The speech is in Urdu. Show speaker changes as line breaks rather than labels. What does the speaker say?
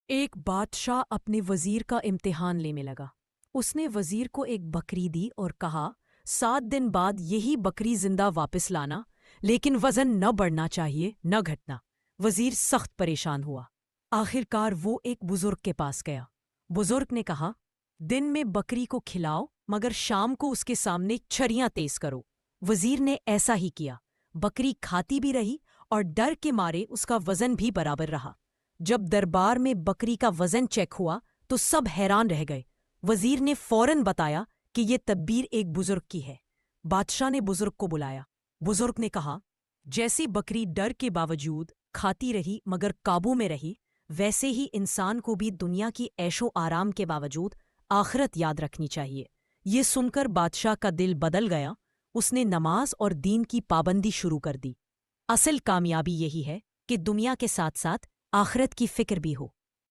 ایک بادشاہ اپنے وزیر کا امتحان لینے لگا۔ اس نے وزیر کو ایک بکری دی اور کہا 7 دن بعد یہی بکری زندہ واپس لانا، لیکن وزن نہ بڑھنا چاہیے نہ گھٹنا۔ وزیر سخت پریشان ہوا۔ آخر کار وہ ایک بزرگ کے پاس گیا۔ بزرگ نے کہا دن میں بکری کو کھلاؤ مگر شام کو اس کے سامنے چھریاں تیز کرو۔ وزیر نے ایسا ہی کیا۔ بکری کھاتی بھی رہی اور ڈر کے مارے اس کا وزن بھی برابر رہا۔ جب دربار میں بکری کا وزن چیک ہوا تو سب حیران رہ گئے۔ وزیر نے فوراً بتایا کہ یہ تدبیر ایک بزرگ کی ہے۔ بادشاہ نے بزرگ کو بلایا۔ بزرگ نے کہا جیسی بکری ڈر کے باوجود کھاتی رہی مگر قابو میں رہی، ویسے ہی انسان کو بھی دنیا کی عیش و آرام کے باوجود آخرت یاد رکھنی چاہیے۔ یہ سن کر بادشاہ کا دل بدل گیا۔ اس نے نماز اور دین کی پابندی شروع کر دی۔ اصل کامیابی یہی ہے کہ دنیا کے ساتھ ساتھ آخرت کی فکر بھی ہو۔